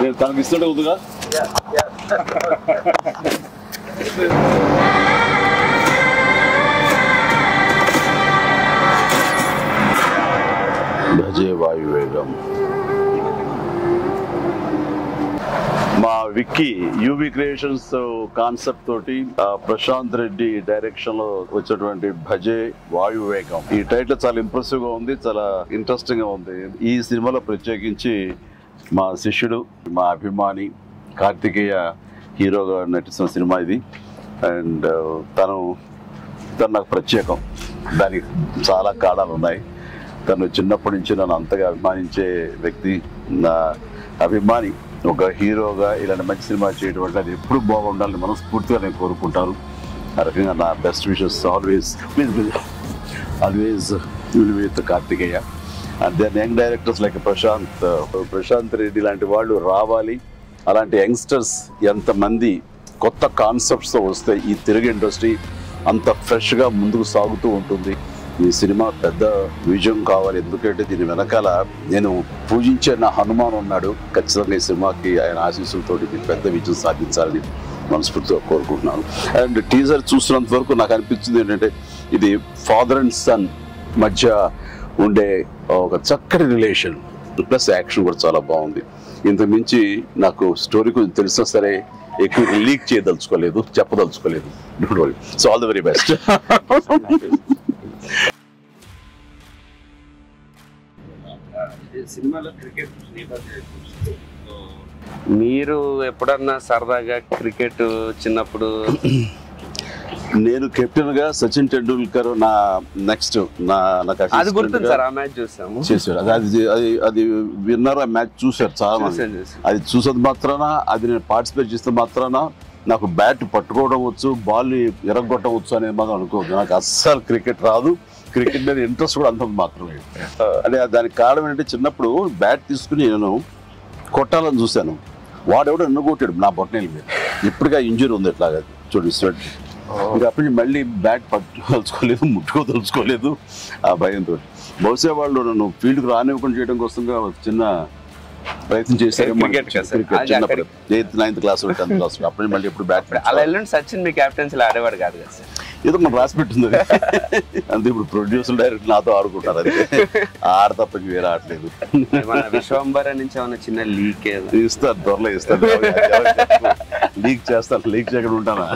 నేను తనకు ఇస్తుంటే ఉందిగా. భజే వాయువేగం. మా విక్కీ యూవి క్రియేషన్స్ కాన్సెప్ట్ తోటి ప్రశాంత్ రెడ్డి డైరెక్షన్ లో వచ్చినటువంటి భజే వాయువేగం. ఈ టైటిల్ చాలా ఇంప్రెసివ్ గా ఉంది, చాలా ఇంట్రెస్టింగ్ గా ఉంది. ఈ సినిమాలో ప్రత్యేకించి మా శిష్యుడు, మా అభిమాని కార్తికేయ హీరోగా నటిస్తున్న సినిమా ఇది. అండ్ తను నాకు ప్రత్యేకం. దానికి చాలా కారణాలు ఉన్నాయి. తను చిన్నప్పటి నుంచి నన్ను అంతగా అభిమానించే వ్యక్తి. నా అభిమాని ఒక హీరోగా ఇలాంటి మంచి సినిమా చేయడం వల్ల అది ఎప్పుడు బాగుండాలని మనస్ఫూర్తిగా నేను కోరుకుంటాను. ఆ రకంగా నా best wishes always with Karthikeya. And then young directors like Prashanth Reddy లాంటి వాళ్ళు రావాలి. అలాంటి యంగ్స్టర్స్ ఎంతమంది కొత్త కాన్సెప్ట్స్తో వస్తే ఈ తెలుగు ఇండస్ట్రీ అంత ఫ్రెష్గా ముందుకు సాగుతూ ఉంటుంది. ఈ సినిమా పెద్ద విజయం కావాలి. ఎందుకంటే దీని వెనకాల నేను పూజించే నా హనుమాన్ ఉన్నాడు. ఖచ్చితంగా ఈ సినిమాకి ఆయన ఆశీస్సులతో పెద్ద విజయం సాధించాలని మనస్ఫూర్తిగా కోరుకుంటున్నాను. అండ్ టీజర్ చూసినంత వరకు నాకు అనిపించింది ఏంటంటే ఇది ఫాదర్ అండ్ సన్ మధ్య ఉండే ఒక చక్కటి రిలేషన్ ప్లస్ యాక్షన్ కూడా చాలా బాగుంది. ఇంతకు మించి నాకు స్టోరీ కొంచెం తెలిసినా సరే ఎక్కువ లీక్ చేయదలుచుకోలేదు, చెప్పదలుచుకోలేదు. Don't worry. So all the very best. మీరు ఎప్పుడన్నా సరదాగా క్రికెట్ చిన్నప్పుడు? నేను కెప్టెన్ గా సచిన్ టెండూల్కర్ నా నెక్స్ట్ అది గుర్తుంది సార్. ఆ మ్యాచ్ చూసాము, చేశారు. అది విన్నర్. ఆ మ్యాచ్ చూశారు చాలా మంది. అది చూసేది మాత్రాన, అది నేను పార్టిసిపేట్ చేస్తే మాత్రాన నాకు బ్యాట్ పట్టుకోవడం వచ్చు, బాల్ ఎరగొట్టవచ్చు అనేది మాత్రం అనుకోవద్దు. నాకు అస్సలు క్రికెట్ రాదు. క్రికెట్ మీద ఇంట్రెస్ట్ కూడా అంత మాత్రమే. అంటే దానికి కారణం ఏంటంటే చిన్నప్పుడు బ్యాట్ తీసుకుని నేను కొట్టాలని చూశాను. వాడెవడో నన్ను కొట్టాడు నా బొట్టనేల మీద. ఇప్పటికీ ఇంజరీ ఉంది ఎట్లాగా చూడు స్వెట్. ఇంకా అప్పటి నుంచి మళ్ళీ బ్యాట్ పట్టుకోదలుచుకోలేదు, ముట్టుకోదలుచుకోలేదు ఆ భయంతో. బహుశా వాళ్ళు నన్ను ఫీల్డ్కి రానివ్వకుండా చేయడం కోసంగా చిన్న ప్రయత్నం చేశారు. చిన్నప్పుడు 8th 9th class 10th class అప్పటి మళ్ళీ ఎప్పుడు బ్యాట్. అలా వెళ్ళండి. సచిన్ మీ క్యాప్టెన్సీలో ఆడేవాడు కాదు కదా సార్? ఏదో మనం రాసి పెట్టింది అంతే. ఇప్పుడు ప్రొడ్యూసర్ డైరెక్ట్ నాతో ఆడుకుంటారు. అది ఆడ తప్ప వేరే ఆడలేదు. విశ్వంబర నుంచి ఏమన్నా చిన్న లీక్ ఇస్తారు, త్వరలో ఇస్తారు. లీక్ చేస్తాను, లీక్ చేయకుండా ఉంటానా?